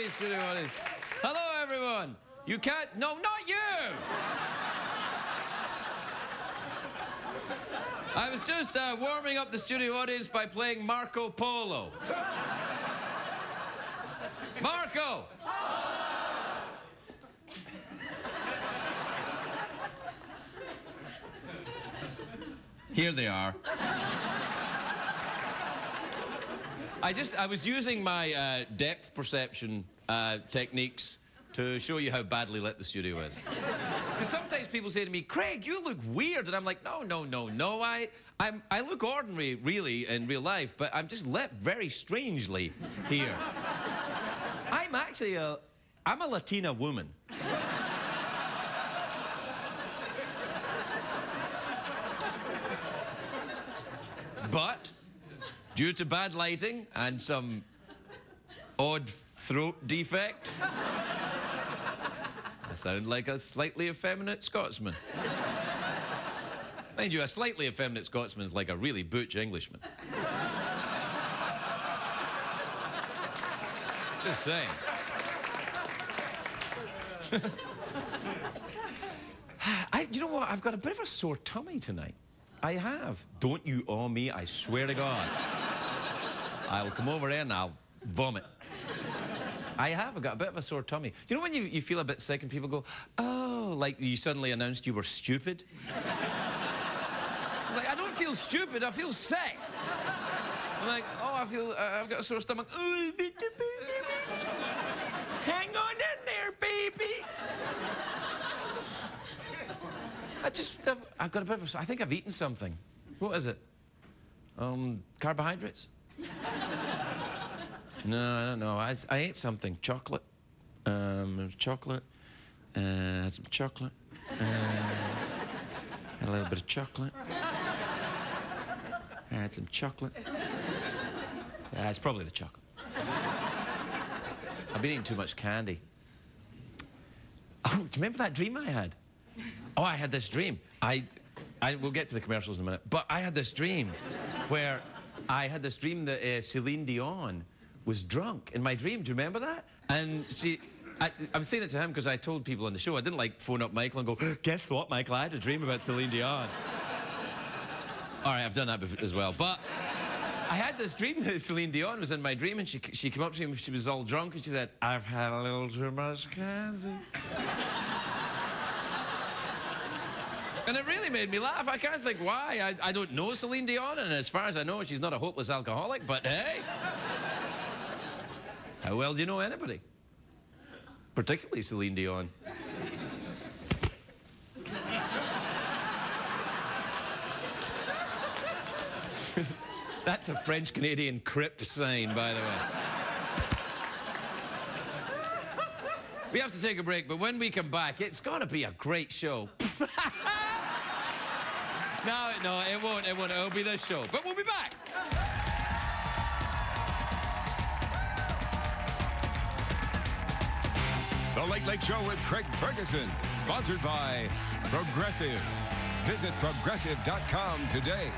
Hey, studio audience. Hello, everyone. You can't... No, not you! I was just warming up the studio audience by playing Marco Polo. Marco! Here they are. I was using my depth perception techniques to show you how badly lit the studio is. Because sometimes people say to me, Craig, you look weird. And I'm like, no. I look ordinary, really, in real life, but I'm just lit very strangely here. I'm actually I'm a Latina woman. But, due to bad lighting and some odd throat defect, I sound like a slightly effeminate Scotsman. Mind you, a slightly effeminate Scotsman is like a really butch Englishman. Just saying. You know what? I've got a bit of a sore tummy tonight. I have. Don't you owe me, I swear to God. I'll come over there and I'll vomit. I've got a bit of a sore tummy. Do you know when you feel a bit sick and people go, oh, like you suddenly announced you were stupid? Like, I don't feel stupid, I feel sick. I'm like, oh, I've got a sore stomach. Hang on in there, baby. I've got a bit of a... I think I've eaten something. What is it? Carbohydrates? No, I don't know. I ate something. Chocolate. Chocolate. Had some chocolate. Had a little bit of chocolate. I had some chocolate. It's probably the chocolate. I've been eating too much candy. Oh, do you remember that dream I had? Oh, I had this dream. We'll get to the commercials in a minute, but I had this dream where that Celine Dion was drunk in my dream. Do you remember that? And I'm saying it to him because I told people on the show. I didn't like phone up Michael and go, guess what, Michael? I had a dream about Celine Dion. All right, I've done that before as well. But I had this dream that Celine Dion was in my dream, and she came up to me and she was all drunk, and she said, I've had a little too much candy. And it really made me laugh. I can't think why. I don't know Celine Dion, and as far as I know, she's not a hopeless alcoholic, but hey. How well do you know anybody? Particularly Celine Dion. That's a French-Canadian Crip sign, by the way. We have to take a break, but when we come back, it's gonna be a great show. No, it won't. It'll be this show. But we'll be back. The Late Late Show with Craig Ferguson, sponsored by Progressive. Visit Progressive.com today.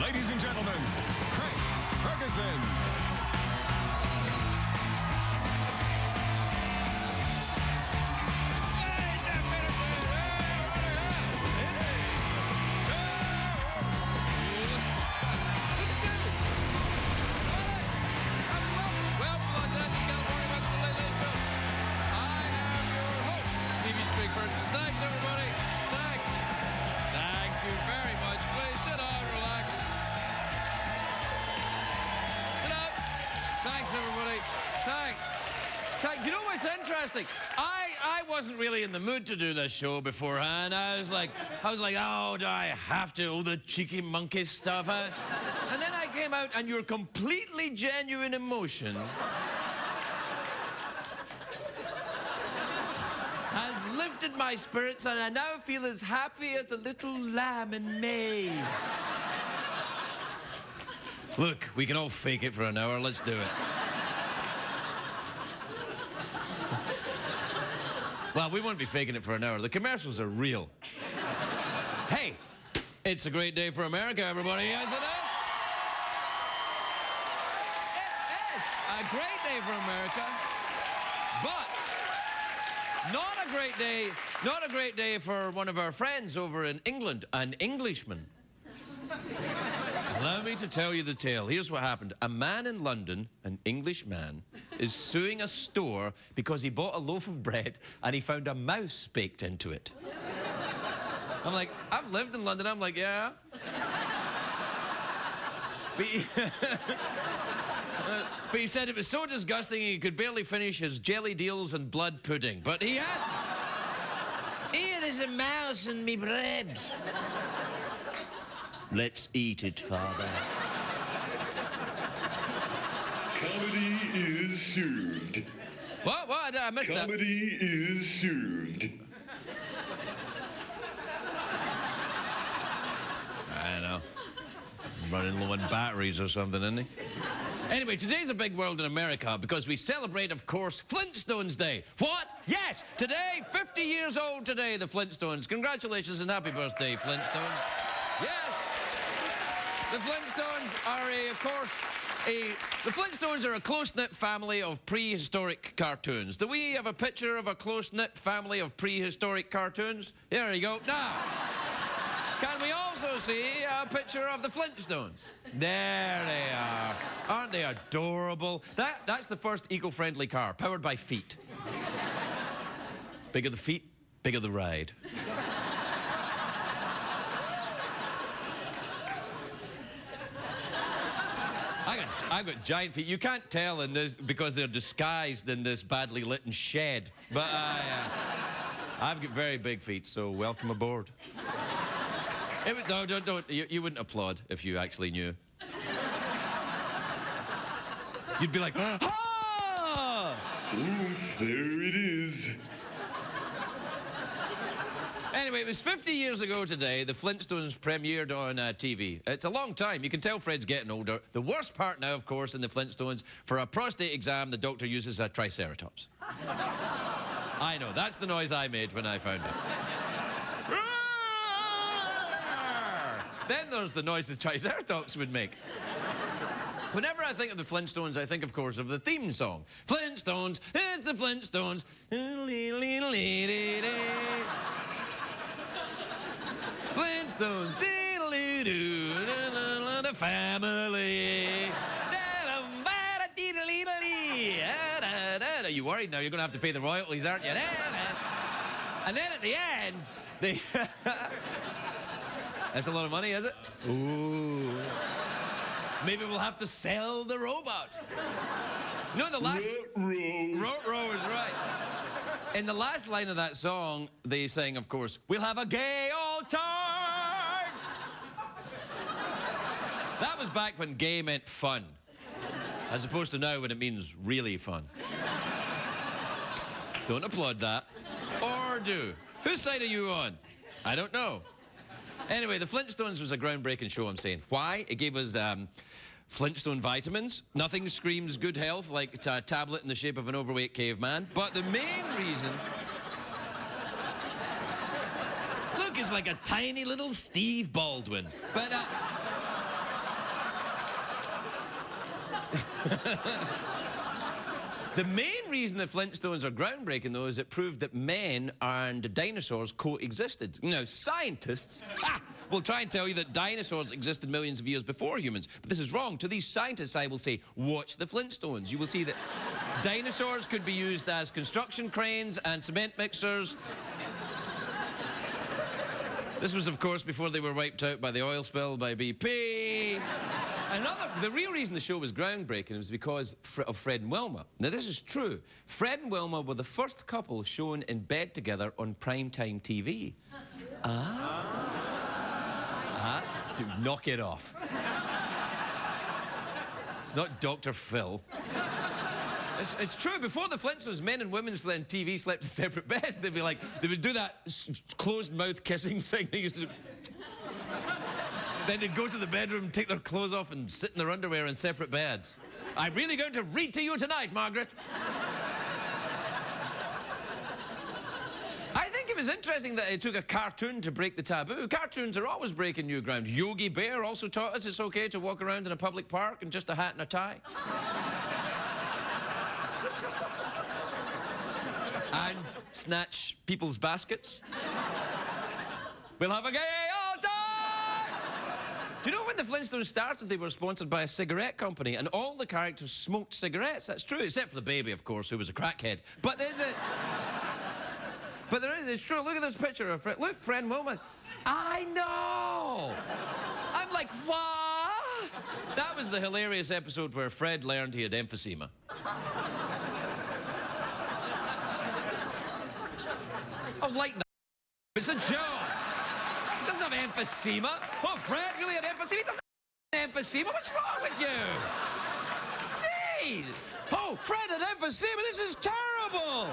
Ladies and gentlemen, Craig Ferguson. Thanks, everybody. Thanks. Thank you very much. Please sit down, relax. Sit down. Thanks, everybody. Thanks. Do you know what's interesting? I wasn't really in the mood to do this show beforehand. I was like, oh, do I have to? Oh, the cheeky monkey stuff. And then I came out, and your completely genuine emotion has lifted my spirits, and I now feel as happy as a little lamb in May. Look, we can all fake it for an hour. Let's do it. Well, we won't be faking it for an hour. The commercials are real. Hey, it's a great day for America, everybody. Yes, it is. It is a great day for America, but not a great day for one of our friends over in England, an Englishman. Allow me to tell you the tale. Here's what happened. A man in London, an English man, is suing a store because he bought a loaf of bread and he found a mouse baked into it. I'm like, I've lived in London. I'm like, yeah. But he said it was so disgusting he could barely finish his jelly deals and blood pudding. But he had to. Here, there's a mouse in me bread. Let's eat it, Father. Comedy is served. What? I missed that. Comedy is served. I know. Running low on batteries or something, isn't he? Anyway, today's a big world in America because we celebrate, of course, Flintstones Day. What? Yes! Today, 50 years old today, the Flintstones. Congratulations and happy birthday, Flintstones. Yes! The Flintstones are the Flintstones are a close-knit family of prehistoric cartoons. Do we have a picture of a close-knit family of prehistoric cartoons? There you go. Now, can we also see a picture of the Flintstones? There they are. Aren't they adorable? That's the first eco-friendly car, powered by feet. Bigger the feet, bigger the ride. I've got giant feet. You can't tell in this because they're disguised in this badly lit shed. But I've got very big feet, so welcome aboard. No, don't. You wouldn't applaud if you actually knew. You'd be like, ah! There it is. Anyway, it was 50 years ago today, the Flintstones premiered on TV. It's a long time. You can tell Fred's getting older. The worst part now, of course, in the Flintstones, for a prostate exam, the doctor uses a triceratops. I know, that's the noise I made when I found it. Then there's the noise the triceratops would make. Whenever I think of the Flintstones, I think, of course, of the theme song. Flintstones, it's the Flintstones. Flintstones, diddle-doo-doo, the family. Are you worried now? You're going to have to pay the royalties, aren't you? And then at the end, they... That's a lot of money, is it? Ooh. Maybe we'll have to sell the robot. No, the last... Ruh-roh is right. In the last line of that song, they sang, of course, we'll have a gay old time. That was back when gay meant fun, as opposed to now when it means really fun. Don't applaud that. Or do. Whose side are you on? I don't know. Anyway, the Flintstones was a groundbreaking show, I'm saying. Why? It gave us Flintstone vitamins. Nothing screams good health like a tablet in the shape of an overweight caveman. But the main reason... Look, it's like a tiny little Steve Baldwin. But... The main reason the Flintstones are groundbreaking, though, is it proved that men and dinosaurs coexisted. Now, scientists will try and tell you that dinosaurs existed millions of years before humans, but this is wrong. To these scientists, I will say, watch the Flintstones. You will see that dinosaurs could be used as construction cranes and cement mixers. This was, of course, before they were wiped out by the oil spill by BP. The real reason the show was groundbreaking was because of Fred and Wilma. Now, this is true. Fred and Wilma were the first couple shown in bed together on primetime TV. Dude, knock it off. It's not Dr. Phil. It's true. Before the Flintstones, men and women on TV slept in separate beds. They'd be like, they would do that closed-mouth kissing thing they used to do. Then they'd go to the bedroom, take their clothes off, and sit in their underwear in separate beds. I'm really going to read to you tonight, Margaret. I think it was interesting that it took a cartoon to break the taboo. Cartoons are always breaking new ground. Yogi Bear also taught us it's okay to walk around in a public park in just a hat and a tie. And snatch people's baskets. We'll have a gay old time! Do you know when the Flintstones started, they were sponsored by a cigarette company, and all the characters smoked cigarettes? That's true, except for the baby, of course, who was a crackhead. But it's true. Look at this picture of Fred. Look, Fred and Wilma. I know! I'm like, what? That was the hilarious episode where Fred learned he had emphysema. Oh, like that. It's a joke. He doesn't have emphysema. Oh, Fred really had emphysema? He doesn't have emphysema. What's wrong with you? Jeez. Oh, Fred had emphysema. This is terrible.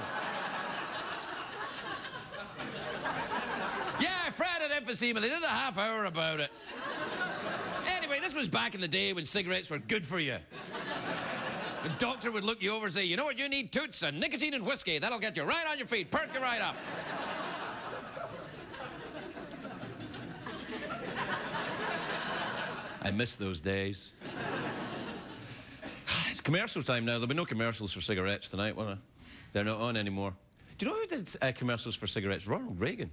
Yeah, Fred had emphysema. They did a half hour about it. Anyway, this was back in the day when cigarettes were good for you. The doctor would look you over and say, you know what you need, Toots? And nicotine and whiskey. That'll get you right on your feet. Perk you right up. I miss those days. It's commercial time now. There'll be no commercials for cigarettes tonight, will there? They're not on anymore. Do you know who did commercials for cigarettes? Ronald Reagan.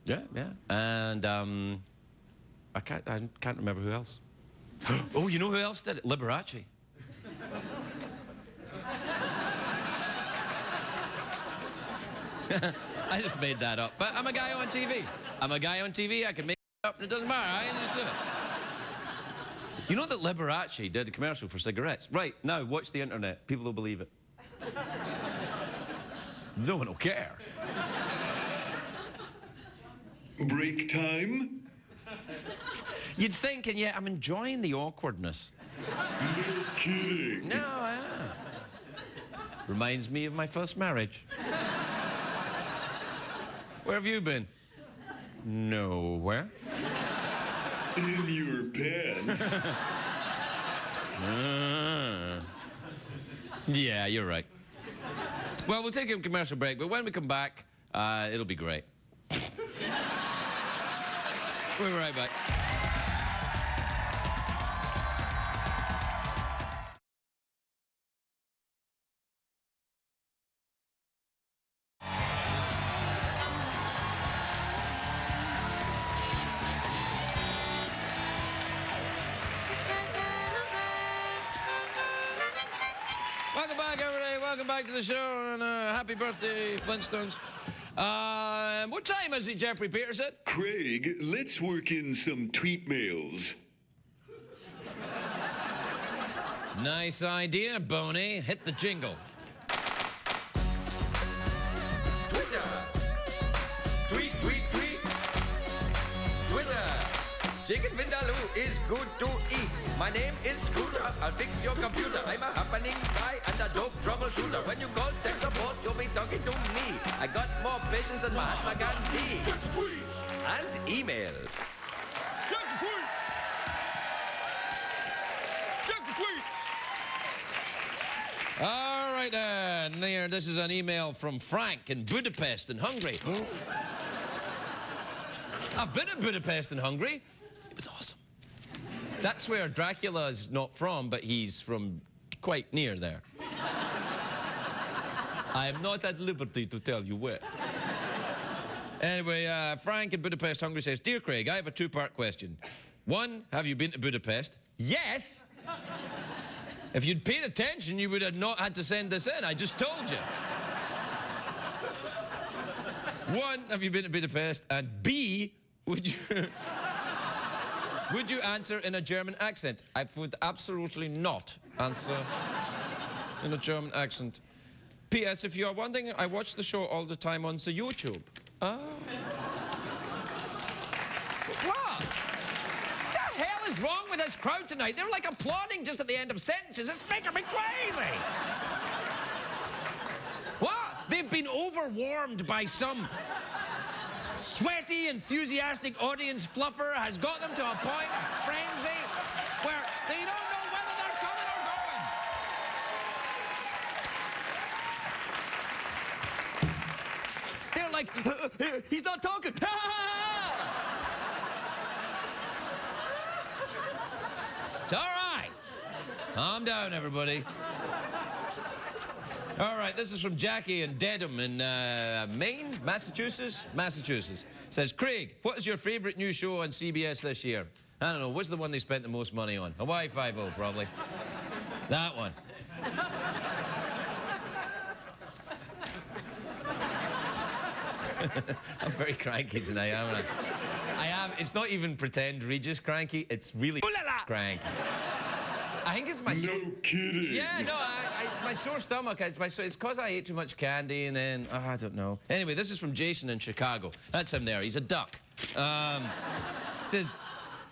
Yeah. And I can't remember who else. Oh, you know who else did it? Liberace. I just made that up. But I'm a guy on TV. I'm a guy on TV. I can make it up and it doesn't matter. I can just do it. You know that Liberace did a commercial for cigarettes? Right, now watch the internet. People will believe it. No one will care. Break time? You'd think, and yet I'm enjoying the awkwardness. No kidding. No, I am. Reminds me of my first marriage. Where have you been? Nowhere. In your pants. Yeah, you're right. Well, we'll take a commercial break, but when we come back, it'll be great. We'll be right back. Welcome back, everybody. Welcome back to the show, and happy birthday, Flintstones. What time is it, Jeffrey Peterson? Craig, let's work in some tweet mails. Nice idea, Boney. Hit the jingle. Twitter. Tweet. Twitter. Chicken Vindaloo is good to eat. My name is Scooter. I'll fix your computer. I'm a happening guy and a dope troubleshooter. When you call tech support, you'll be talking to me. I got more patience than Mahatma Gandhi. Check the tweets. And emails. Check the tweets. Check the tweets. All right, there. This is an email from Frank in Budapest in Hungary. I've been in Budapest in Hungary. It was awesome. That's where Dracula's not from, but he's from quite near there. I am not at liberty to tell you where. Anyway, Frank in Budapest, Hungary says, Dear Craig, I have a two-part question. One, have you been to Budapest? Yes! If you'd paid attention, you would have not had to send this in. I just told you. One, have you been to Budapest? And B, would Would you answer in a German accent? I would absolutely not answer in a German accent. P.S. If you are wondering, I watch the show all the time on the YouTube. Oh. What? The hell is wrong with this crowd tonight? They're like applauding just at the end of sentences. It's making me crazy. What? They've been overwarmed by some sweaty, enthusiastic audience fluffer has got them to a point of frenzy where they don't know whether they're coming or going. They're like, he's not talking. It's all right. Calm down, everybody. All right, this is from Jackie in Dedham in Maine, Massachusetts. Says, Craig, what is your favorite new show on CBS this year? I don't know, what's the one they spent the most money on? Hawaii Five-0, probably. That one. I'm very cranky tonight, aren't I? I am. It's not even pretend Regis cranky, it's really cranky. I think it's my... No kidding. Yeah, no, it's my sore stomach. It's because I ate too much candy and then... Oh, I don't know. Anyway, this is from Jason in Chicago. That's him there. He's a duck. Says,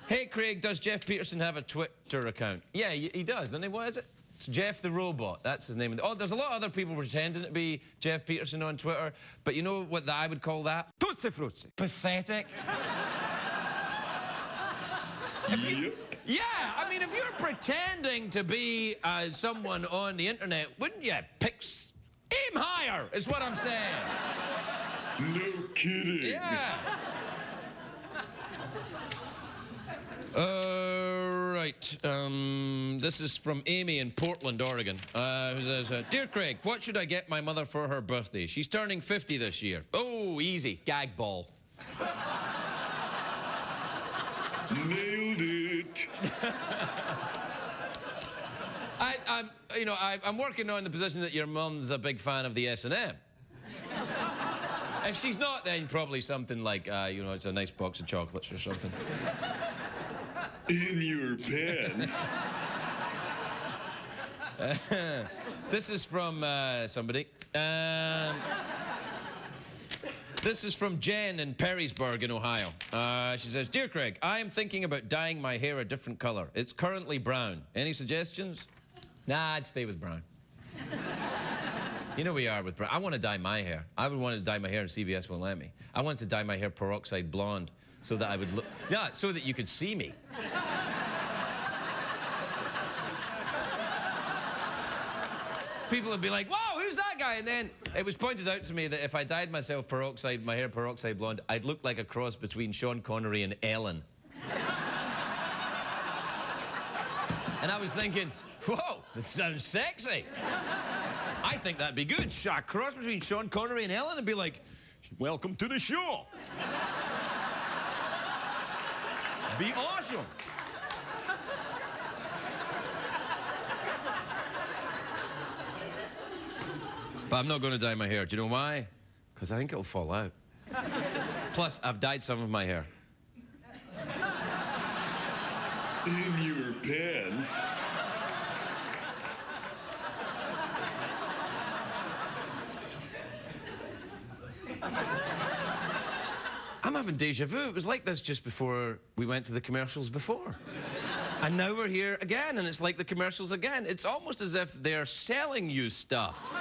hey, Craig, does Jeff Peterson have a Twitter account? Yeah, he does, doesn't he? What is it? It's Jeff the Robot. That's his name. Oh, there's a lot of other people pretending to be Jeff Peterson on Twitter. But you know what I would call that? Tootsie Fruitsie. Pathetic. Yeah, I mean, if you're pretending to be someone on the internet, wouldn't you aim higher, is what I'm saying. No kidding. Yeah. Right. This is from Amy in Portland, Oregon, who says, Dear Craig, what should I get my mother for her birthday? She's turning 50 this year. Oh, easy. Gag ball. Nailed it. I'm working on the position that your mum's a big fan of the S&M. If she's not, then probably something like, it's a nice box of chocolates or something. In your pants. This is from somebody. This is from Jen in Perrysburg in Ohio. She says, Dear Craig, I am thinking about dyeing my hair a different color. It's currently brown. Any suggestions? Nah, I'd stay with brown. You know we are with brown. I want to dye my hair. I would want to dye my hair and CBS won't let me. I wanted to dye my hair peroxide blonde so that I would look... Yeah, so that you could see me. People would be like, whoa, who's that guy? And then it was pointed out to me that if I dyed myself my hair peroxide blonde, I'd look like a cross between Sean Connery and Ellen. And I was thinking, whoa, that sounds sexy. I think that'd be good. A cross between Sean Connery and Ellen and be like, welcome to the show. Be awesome. But I'm not going to dye my hair. Do you know why? Because I think it'll fall out. Plus, I've dyed some of my hair. In your pants. I'm having deja vu. It was like this just before we went to the commercials before. And now we're here again, and it's like the commercials again. It's almost as if they're selling you stuff.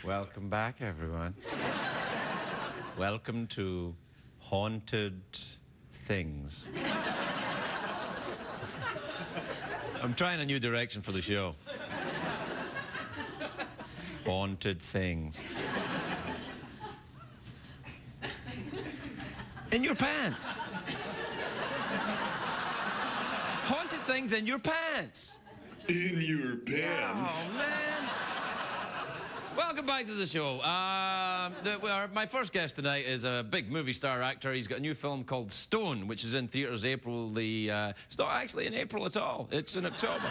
Welcome back, everyone. Welcome to Haunted Things. I'm trying a new direction for the show. Haunted Things. In your pants. Haunted things in your pants. In your pants. Oh, man. Welcome back to the show. My first guest tonight is a big movie star actor. He's got a new film called Stone, which is in theaters April the... it's not actually in April at all. It's in October.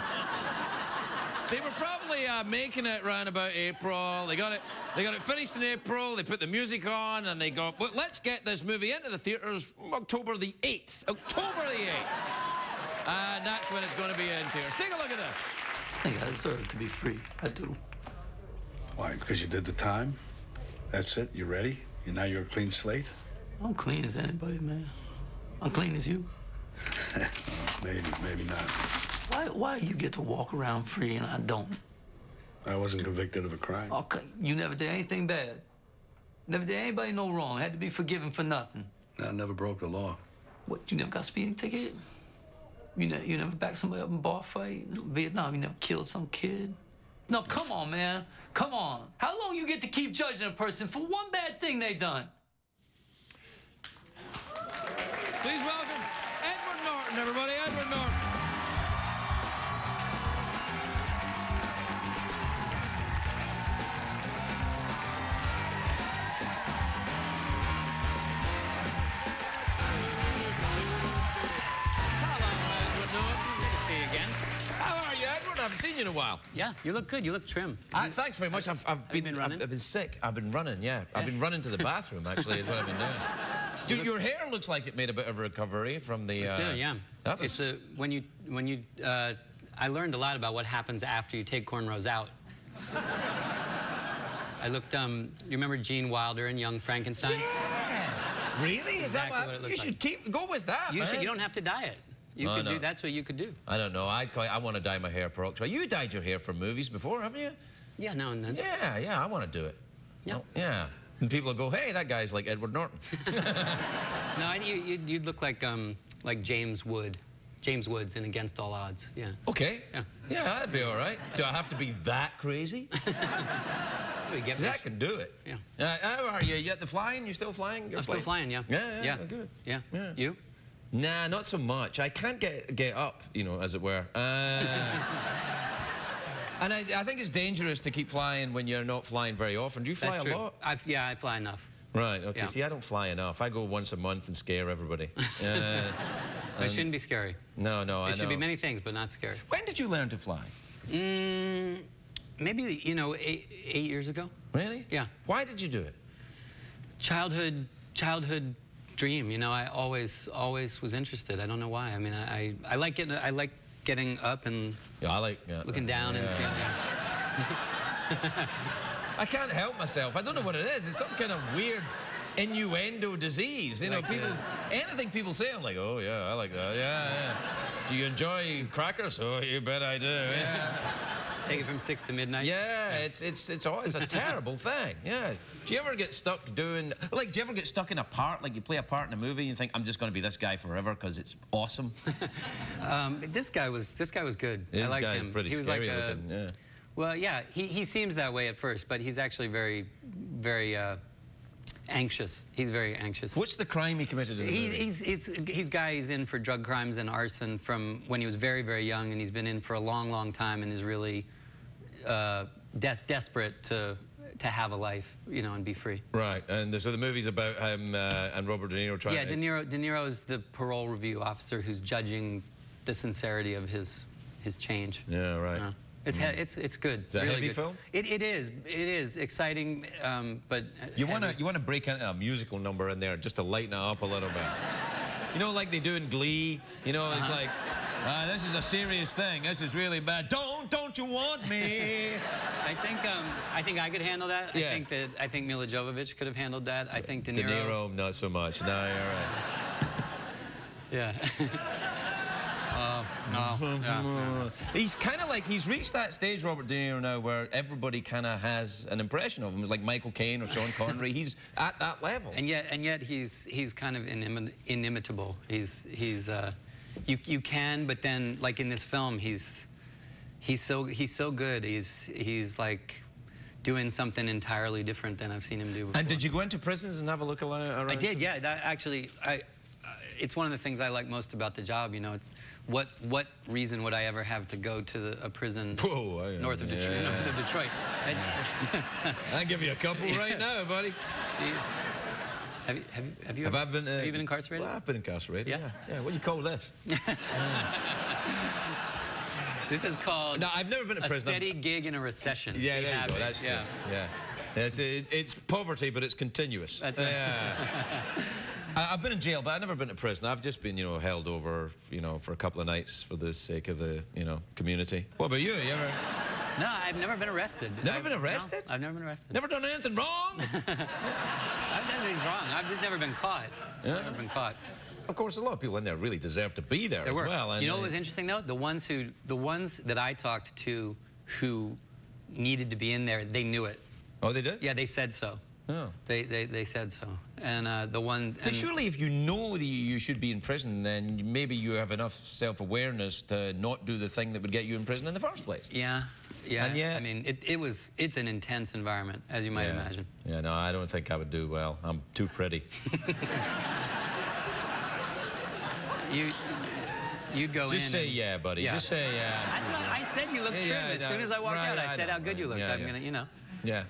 They were probably making it around about April. They got it finished in April. They put the music on, and they go, well, let's get this movie into the theaters October the 8th. October the 8th. And that's when it's going to be in theaters. Take a look at this. I think I deserve to be free. I do. Why? Because you did the time? That's it? You ready? Now you're a clean slate? I'm clean as anybody, man. I'm clean as you. Maybe not. Why you get to walk around free and I don't? I wasn't convicted of a crime. Oh, you never did anything bad. Never did anybody no wrong. Had to be forgiven for nothing. I never broke the law. What, you never got a speeding ticket? You never backed somebody up in a bar fight? Vietnam, you never killed some kid? No, come on, man. Come on. How long you get to keep judging a person for one bad thing they done? Please welcome Edward Norton, everybody. Edward Norton. I haven't seen you in a while. Yeah, you look good. You look trim. Thanks very much. I've been running. I've been sick. I've been running. Yeah, I've been running to the bathroom. Actually, is what I've been doing. Dude, your hair looks like it made a bit of a recovery from the. Yeah. Was... It's I learned a lot about what happens after you take cornrows out. I looked. You remember Gene Wilder and Young Frankenstein? Yeah. Really? Is exactly that what? You should go with that. You don't have to dye it. You could do. That's what you could do. I don't know. I want to dye my hair peroxide. You dyed your hair for movies before, haven't you? Yeah, now and then. Yeah. I want to do it. Yeah. Oh, yeah. And people will go, "Hey, that guy's like Edward Norton." No, you'd look like James Wood. James Woods in Against All Odds. Yeah. Okay. Yeah. Yeah, that'd be all right. Do I have to be that crazy? I can do it. Yeah. How are you? You at the flying? You still flying? I'm still flying. Yeah. Yeah. Good. Yeah. You? Nah, not so much. I can't get up, as it were. And I think it's dangerous to keep flying when you're not flying very often. Do you fly That's a true. lot? I fly enough. Right, okay. Yeah. See, I don't fly enough. I go once a month and scare everybody. It shouldn't be scary. No, I know. It should be many things, but not scary. When did you learn to fly? Maybe, 8 years ago. Really? Yeah. Why did you do it? Childhood dream. I always was interested. I don't know why. I mean, I like getting up and looking down and seeing. I can't help myself. I don't know what it is. It's some kind of weird innuendo disease. Anything people say, I'm like, oh yeah, I like that. Yeah. Do you enjoy crackers? Oh, you bet I do. Yeah. Take it from 6 to midnight. Yeah, it's a terrible thing. Yeah. Do you ever get stuck doing do you ever get stuck in a part, like you play a part in a movie and you think I'm just going to be this guy forever because it's awesome? This guy was good. I liked him. Pretty he was scary like looking. Yeah. Well, yeah, he seems that way at first, but he's actually very, very anxious. He's very anxious. What's the crime he committed in the movie? He's in for drug crimes and arson from when he was very, very young, and he's been in for a long, long time, and is really desperate to have a life, and be free. Right, and so the movie's about him and Robert De Niro trying to... Yeah, De Niro is the parole review officer who's judging the sincerity of his change. Yeah, right. It's good. Is that really a heavy good. film? It is exciting, but you want to break into a musical number in there just to lighten it up a little bit. Like they do in Glee. It's like, this is a serious thing. This is really bad. Don't you want me? I think I could handle that. Yeah. I think Mila Jovovich could have handled that. I think De Niro. De Niro, not so much. No, you're right. Yeah. He's kind of like, he's reached that stage, Robert De Niro, now where everybody kind of has an impression of him. It's like Michael Caine or Sean Connery. He's at that level. And yet he's kind of inimitable. You can, but then like in this film, he's so good. He's like doing something entirely different than I've seen him do before. And did you go into prisons and have a look around? I did, yeah. That actually, it's one of the things I like most about the job. what reason would I ever have to go to a prison north of Detroit? North of Detroit. I'll give you a couple right now, buddy. Have you been incarcerated? Well, I've been incarcerated. Yeah? Yeah. What do you call this? This is called No, I've never been to prison. A steady gig in a recession. Yeah, there you go. That's true. Yeah. It's poverty, but it's continuous. That's right. Yeah. I've been in jail, but I've never been to prison. I've just been, held over, for a couple of nights for the sake of the, community. What about you? You ever? No, I've never been arrested. Never been arrested? No, I've never been arrested. Never done anything wrong? I've done things wrong. I've just never been caught. Yeah. Never been caught. Of course, a lot of people in there really deserve to be there as well. And you know what was interesting though? The ones that I talked to who needed to be in there, they knew it. Oh, they did? Yeah, they said so. Oh. They said so. And the one... But surely if you know that you should be in prison, then maybe you have enough self-awareness to not do the thing that would get you in prison in the first place. Yeah. And yet, I mean, it's an intense environment, as you might imagine. Yeah, no, I don't think I would do well. I'm too pretty. You'd go in. Just say yeah, buddy. Yeah. Just say yeah. That's what I said. You look trim. As soon as I walked out, I said how good you looked. I'm gonna, Yeah.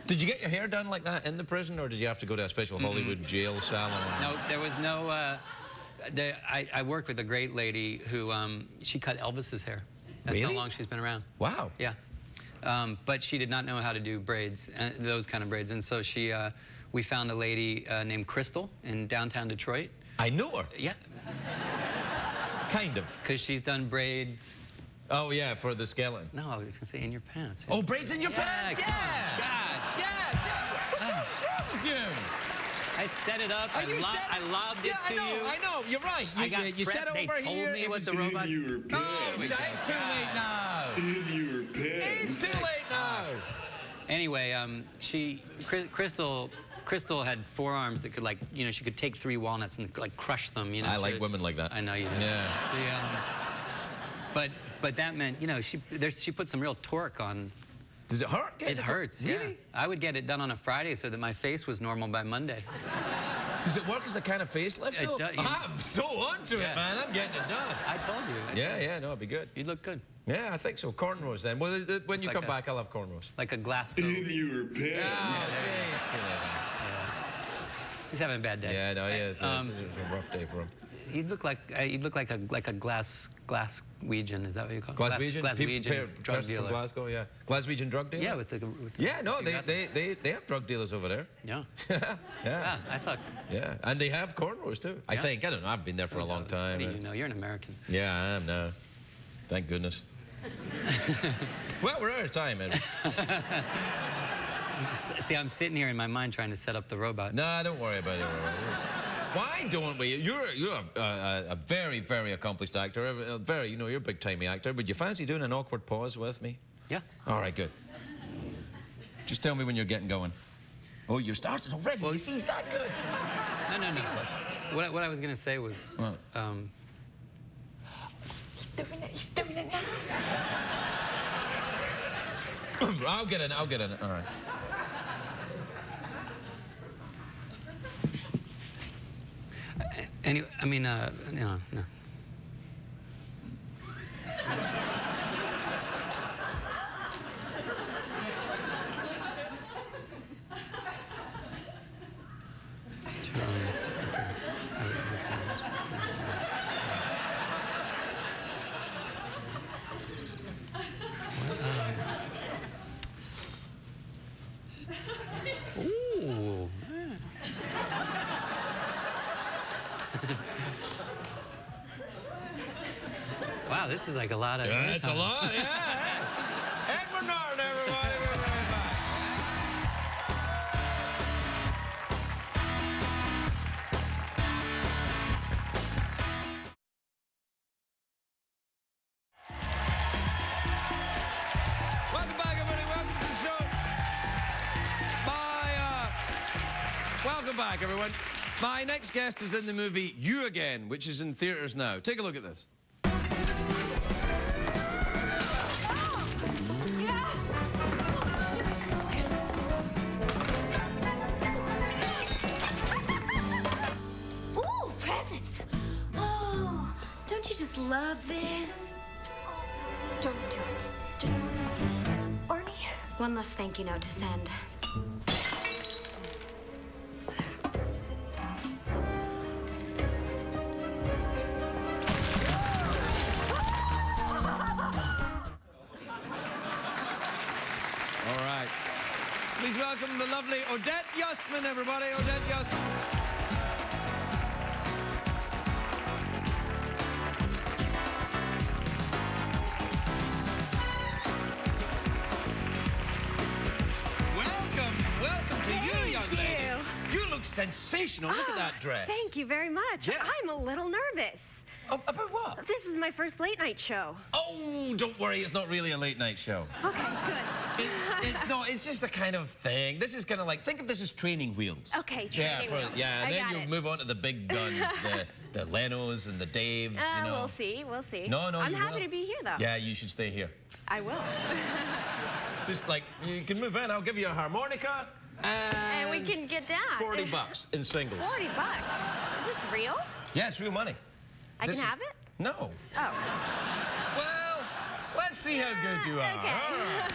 Did you get your hair done like that in the prison, or did you have to go to a special Hollywood jail salon? No, there was no. I worked with a great lady who she cut Elvis's hair. That's how long she's been around. Wow. Yeah. But she did not know how to do braids, those kind of braids, and so we found a lady named Crystal in downtown Detroit. I know her. Yeah. Kind of. Because she's done braids. Oh, yeah, for the skeleton. No, I was going to say in your pants. Oh, braids in your pants? Yeah. God. Yeah. What's wrong with you? I set it up. I lobbed it to you. I know. You're right. You set it over here. They told me what the robots... Oh, it's too late now. In your pants. It's too late now. Anyway, Crystal had forearms that could, like, she could take 3 walnuts and, like, crush them, I like women like that. I know you do. Yeah. But that meant, she put some real torque on. Does it hurt? It hurts, Really? yeah. I would get it done on a Friday so that my face was normal by Monday. Does it work as a kind of facelift? It does. I'm so onto it, man. I'm getting it done. I told you. Yeah, no, it'd be good. You'd look good. Yeah, I think so. Cornrows then. Well, when you Like come back, I'll have cornrows. Like a Glasgow. In your pants. He's having a bad day. Yeah, no, it's a rough day for him. You'd look like a Glaswegian. Is that what you call it? Glaswegian drug dealer. From Glasgow, yeah. Glaswegian drug dealer? Yeah, with the yeah, no, they have drug dealers over there. Yeah. Yeah. I saw. Yeah, and they have cornrows too. I think. I don't know. I've been there for a long time. What do you know? You're an American. Yeah, I am now. Thank goodness. Well, we're out of time, man. See, I'm sitting here in my mind trying to set up the robot. No, don't worry about it. Why don't we? You're a very, very accomplished actor. You're a big-timey actor. Would you fancy doing an awkward pause with me? Yeah. All right, good. Just tell me when you're getting going. Oh, you're starting already. Well, you see, he's that good. No. Seamless. What I was gonna say was. What? He's doing it now. I'll get in. All right. Anyway, I mean, no. Ooh. Wow, this is like a lot of... Yeah, it's a lot, yeah. Edward Norton, everybody. We're right back. Welcome back, everybody. Welcome to the show. Welcome back, everyone. My next guest is in the movie You Again, which is in theaters now. Take a look at this. love this. Don't do it. Just... Arnie? One less thank you note to send. All right. Please welcome the lovely Odette Yustman, everybody. Odette Yustman. Welcome to you, young lady. You look sensational. Look at that dress. Thank you very much. Yeah. I'm a little nervous. Oh, about what? This is my first late night show. Oh, don't worry. It's not really a late night show. Okay, good. It's not. It's just a kind of thing. This is kind of like, think of this as training wheels. Okay, training wheels. Yeah, and I then got you it. move on to the big guns, the Lenos and the Daves, you know. We'll see, we'll see. No, I'm you happy will. to be here, though. Yeah, you should stay here. I will. Just like, you can move in. I'll give you a harmonica. And we can get down. $40 in singles. $40? Is this real? Yeah, it's real money. I can have it? No. Oh. Well, let's see how good you are. Okay. All right.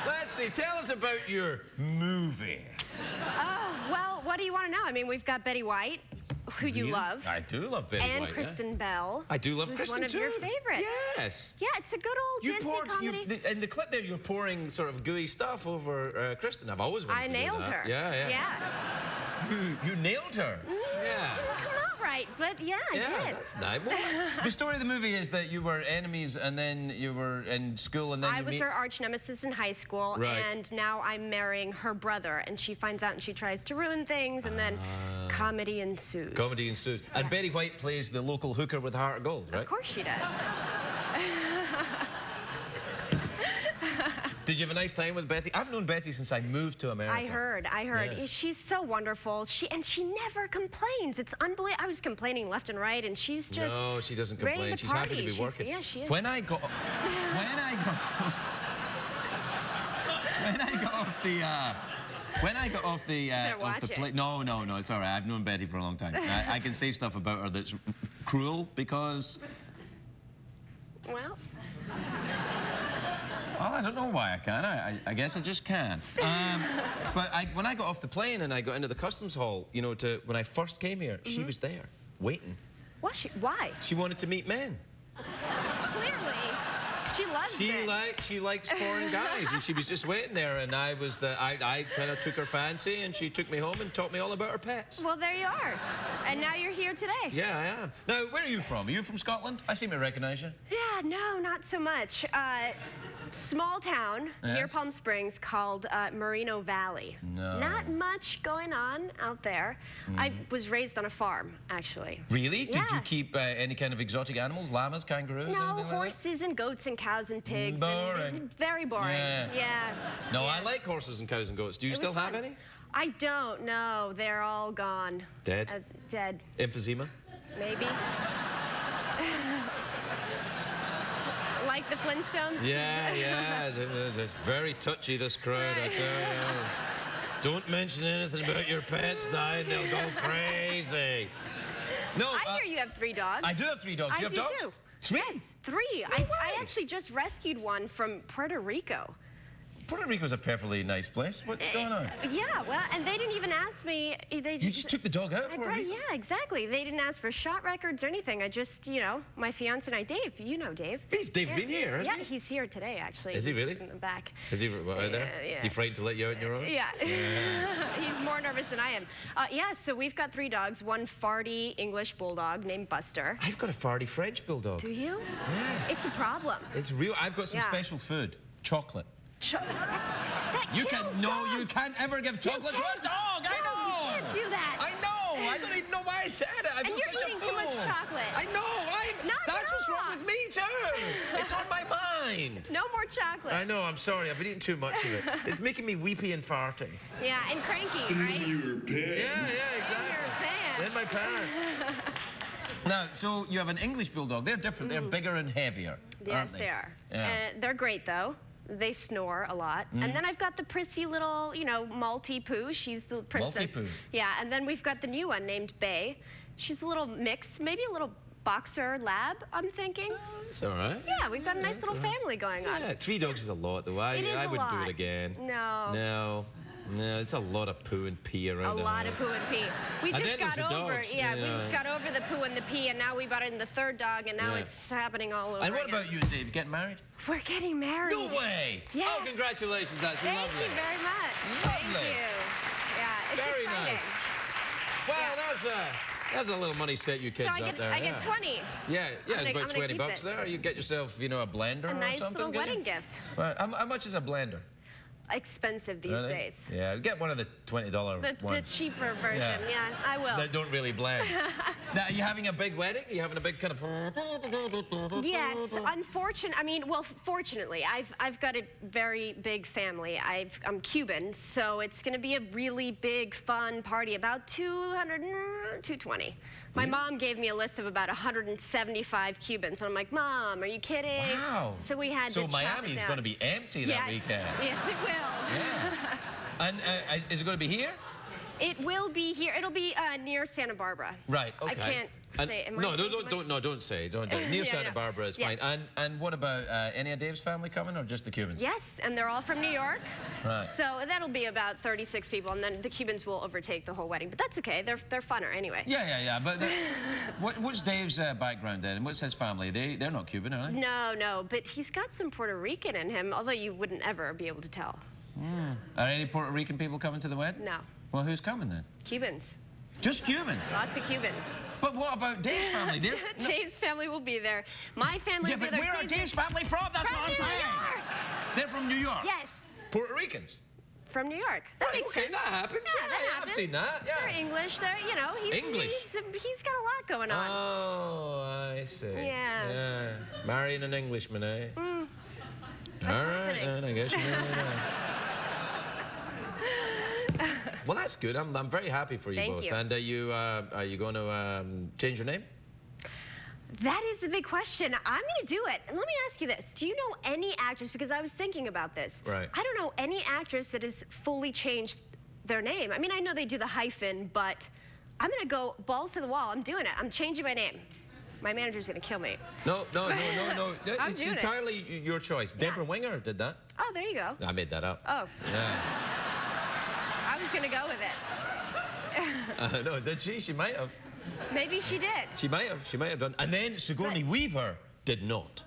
Let's see. Tell us about your movie. Well, what do you want to know? I mean, we've got Betty White, who you Really? love. I do love Betty White. And yeah. Kristen Bell. I do love who's Kristen one of too. your favorites. Yes. Yeah, it's a good old You Disney poured, comedy. in the clip there, you're pouring sort of gooey stuff over Kristen. I've always wanted I to do nailed that. her. Yeah. You nailed her. Yeah. It didn't come out right, but yeah, I Yeah, did. that's nice. Well, the story of the movie is that you were enemies, and then you were in school, and then I you was meet... her arch nemesis in high school, Right. and now I'm marrying her brother, and she finds out and she tries to ruin things, and then comedy ensues. Comedy ensues. And Yes. Betty White plays the local hooker with a heart of gold, right? Of course she does. Did you have a nice time with Betty? I've known Betty since I moved to America. I heard. Yeah. She's so wonderful. She never complains. It's unbelievable. I was complaining left and right, and she's just No, she doesn't ready complain. to She's happy to party. be working. Yeah, she is. When I got off the better watch it. plane. No, it's all right. I've known Betty for a long time. I can say stuff about her that's cruel because. Well, Well, I don't know why I can. I guess I just can. But when I got off the plane and I got into the customs hall, you know, when I first came here, she was there, waiting. why? She wanted to meet men. Clearly, she loves it. She likes foreign guys, and she was just waiting there, and I kind of took her fancy, and she took me home and taught me all about her pets. Well, there you are. And now you're here today. Yeah, I am. Now, where are you from? Are you from Scotland? I seem to recognize you. Yeah, no, not so much. Small town near Yes. Palm Springs called Merino Valley. No. Not much going on out there. I was raised on a farm, actually. Really? Did you Yeah. keep any kind of exotic animals? Llamas, kangaroos, No, anything like that? horses and goats and cows and pigs. Boring. And very boring. Yeah. No, Yeah. I like horses and cows and goats. Do you It still was have fun. any? I don't know. They're all gone. Dead? Dead, Emphysema? maybe. Like the Flintstones? Yeah. They're very touchy, this crowd, I tell you. Don't mention anything about your pets dying, they'll go crazy. No, I hear you have 3 dogs. I do have 3 dogs. I You have do dogs? too. 3? Yes, 3. No I way. actually just rescued one from Puerto Rico. Puerto Rico's a perfectly nice place. What's going on? Yeah, well, and they didn't even ask me. They You just took the dog out of Puerto Rico? Yeah, exactly. They didn't ask for shot records or anything. I just, my fiance and I, Dave, you know Dave. Dave's been here, hasn't Yeah, he? he's here today, actually. Is he He's really? in the back. Is he out there? Yeah. Is he frightened to let you out on your own? Yeah. He's more nervous than I am. So we've got 3 dogs, one farty English bulldog named Buster. I've got a farty French bulldog. Do you? Yes. It's a problem. It's real. I've got some Yeah. special food. Chocolate. That You kills you dogs. can't ever give chocolate to a dog. I know. You can't do that. I know. I don't even know why I said it. I And feel you're such eating a fool. too much chocolate. I know. Knock That's it what's wrong off. with me too. It's on my mind. No more chocolate. I know. I'm sorry. I've been eating too much of it. It's making me weepy and farty. Yeah, and cranky, right? Your pants. Yeah, In exactly. your pants. In my pants. Now, so you have an English bulldog. They're different. They're bigger and heavier, Yes, aren't they are. Yeah. They're great, though. They snore a lot. And then I've got the prissy little, Maltipoo. She's the princess. Maltipoo. Yeah, and then we've got the new one named Bay. She's a little mix, maybe a little boxer lab, I'm thinking. It's all right. Yeah, we've got a nice little family going on. Yeah, 3 dogs is a lot, though. I wouldn't do it again. No. No, it's a lot of poo and pee around. A lot of poo and pee. We And just then there's got the over, dogs, yeah, you we know. just got over the poo and the pee, and now we brought in the 3rd dog, and now Yeah. it's happening all over And what again. about you and Dave? Getting married? We're getting married. No way! Yes. Oh, congratulations. That's Thank lovely. you very much. Lovely. Thank you. Yeah, it's Very exciting. nice. Well, that's a little money set you kids So I up get, there. I get 20. Yeah, it's I'm about gonna 20 keep bucks this. there. You get yourself, a blender A or nice something. little get you? wedding gift. Right. How much is a blender? Expensive these Really? days. Yeah, get one of the $20 The ones. cheaper version, yeah, I will. That don't really blend. Now, are you having a big wedding? Are you having a big kind of... Yes, fortunately, I've got a very big family. I'm Cuban, so it's going to be a really big, fun party, about 220. My mom gave me a list of about 175 Cubans, and I'm like, Mom, are you kidding? Wow. So we had to So chop it Miami's down. going to be empty that weekend. Yes, it will. Yeah. And is it going to be here? It will be here. It'll be near Santa Barbara. Right, okay. I can't say. Am I No, saying too much? don't say. Don't do it. Near Yeah, Santa no. Barbara is Yes. fine. And what about any of Dave's family coming, or just the Cubans? Yes, and they're all from New York. Right. So that'll be about 36 people, and then the Cubans will overtake the whole wedding. But that's okay. They're funner anyway. Yeah. But what's Dave's background then? And what's his family? They're not Cuban, are they? No, but he's got some Puerto Rican in him, although you wouldn't ever be able to tell. Are any Puerto Rican people coming to the wedding? No. Well, who's coming then? Cubans. Just Cubans? Lots of Cubans. But what about Dave's family? Dave's family will be there. My family Yeah, will be but there. where are Dave's family from? That's From what I'm New saying. York. They're from New York? Yes. Puerto Ricans? From New York. That Right, makes okay, sense. that happens. Yeah, that I've happens. seen that, yeah. They're English. English? He's got a lot going on. Oh, I see. Yeah. Marrying an Englishman, eh? That's All right, happening. then, I guess you know that. Well, that's good. I'm very happy for you Thank both. you. And are you going to change your name? That is the big question. I'm going to do it. And let me ask you this. Do you know any actress, because I was thinking about this. Right. I don't know any actress that has fully changed their name. I mean, I know they do the hyphen, but I'm going to go balls to the wall. I'm doing it. I'm changing my name. My manager's going to kill me. No. I'm It's doing it. entirely your choice. Deborah Winger did that. Oh, there you go. I made that up. Oh, Yeah. I was going to go with it. No, did she? She might have. Maybe she did. She might have done. And then Sigourney Weaver did not.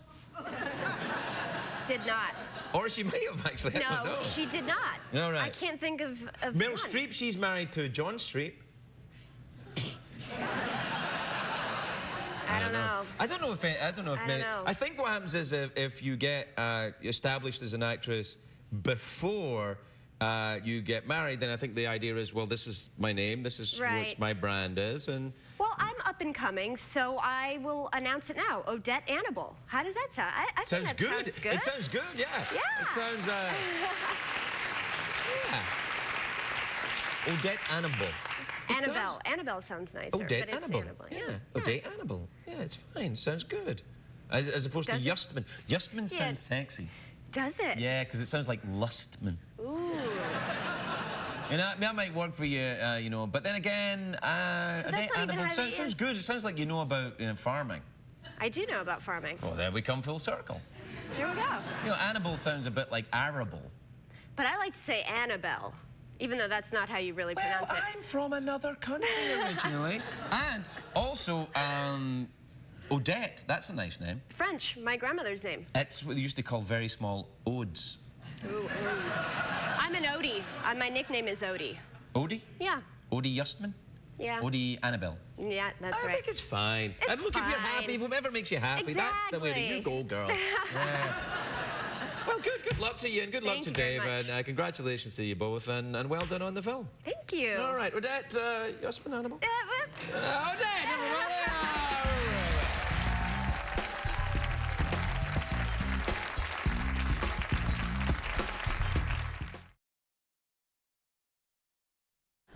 Did not. Or she may have, actually. I don't know. No, she did not. All right. I can't think of Meryl one. Streep, she's married to John Streep. I don't know. I don't know if I don't know. I think what happens is if you get established as an actress before you get married, then I think the idea is, well, this is my name, this is Right. what my brand is, and Well, I'm up and coming, so I will announce it now. Odette Annable. How does that sound? I think sounds that good. Sounds good. It sounds good, yeah. Yeah. It sounds, yeah. Odette Annable. It Annabelle. does. Annabelle sounds nicer. Odette but it's Annable. Annable. Yeah. Odette Annable. Yeah, it's fine. Sounds good. As opposed Does to it? Yustman. Yustman Yeah. sounds sexy. Does it? Yeah, because it sounds like Lustman. Ooh. And that might work for you, you know. But then again, that's not even Annabelle how sounds, they- sounds good. It sounds like you know about farming. I do know about farming. Well, there we come full circle. Here we go. You know, Annabelle sounds a bit like arable. But I like to say Annabelle, even though that's not how you really Well, pronounce it. I'm from another country originally. And also, Odette, that's a nice name. French, my grandmother's name. It's what they used to call very small odes. Ooh, I'm an Odie. My nickname is Odie. Odie? Yeah. Odie Yustman? Yeah. Odie Annable? Yeah, that's I right. think it's fine. It's and look, if you're happy, fine. whoever makes you happy, that's the way that you Exactly. go, girl. Yeah. Well, good luck to you, and good luck Thank to you very Dave, much. and congratulations to you both, and well done on the film. Thank you. All right, Odette Yustman Annable. Well, Odette, everybody!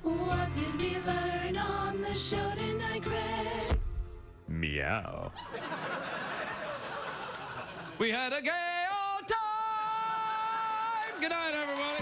What did we learn on the show tonight, Greg? Meow. We had a gay old time! Good night, everybody!